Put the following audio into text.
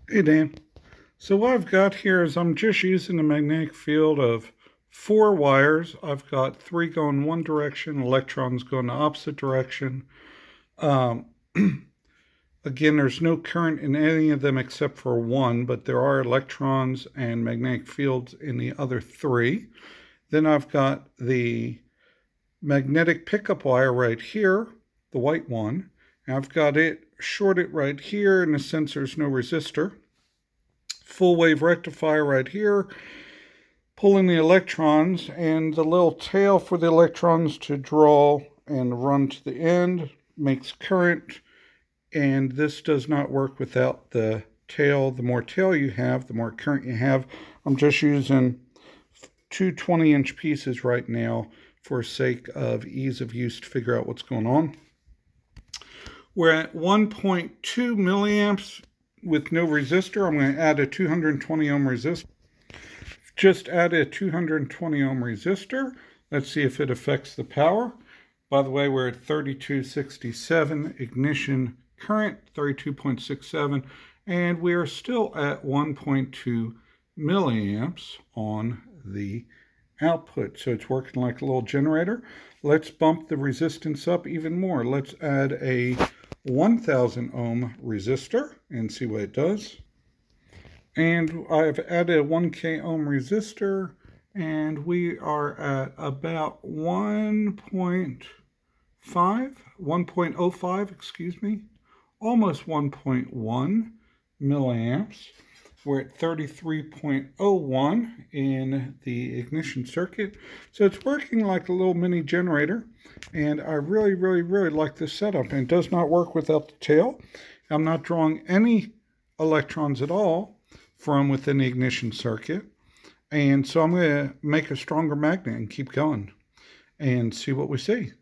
Hey Dan. So what I've got here is I'm just using a magnetic field of 4 wires. I've got 3 going one direction, electrons going the opposite direction. Um, Again, there's no current in any of them except for one, but there are electrons and magnetic fields in the other 3. Then I've got the magnetic pickup wire right here, the white one. I've got it shorted right here. In a sense, there's no resistor. Full wave rectifier right here, pulling the electrons, and the little tail for the electrons to draw and run to the end makes current, and this does not work without the tail. The more tail you have, the more current you have. I'm just using two 20-inch pieces right now for sake of ease of use to figure out what's going on. We're at 1.2 milliamps with no resistor. I'm going to add a 220 ohm resistor. Just add a 220 ohm resistor. Let's see if it affects the power. By the way, we're at 3267 ignition current, 32.67, and we are still at 1.2 milliamps on the output. So it's working like a little generator. Let's bump the resistance up even more. Let's add a 1000 ohm resistor and see what it does. And I've added a 1K ohm resistor, and we are at about 1.05, excuse me, almost 1.1 milliamps. We're at 33.01 in the ignition circuit. So it's working like a little mini generator, and I really, really, really like this setup. And it does not work without the tail. I'm not drawing any electrons at all from within the ignition circuit. And so I'm going to make a stronger magnet and keep going and see what we see.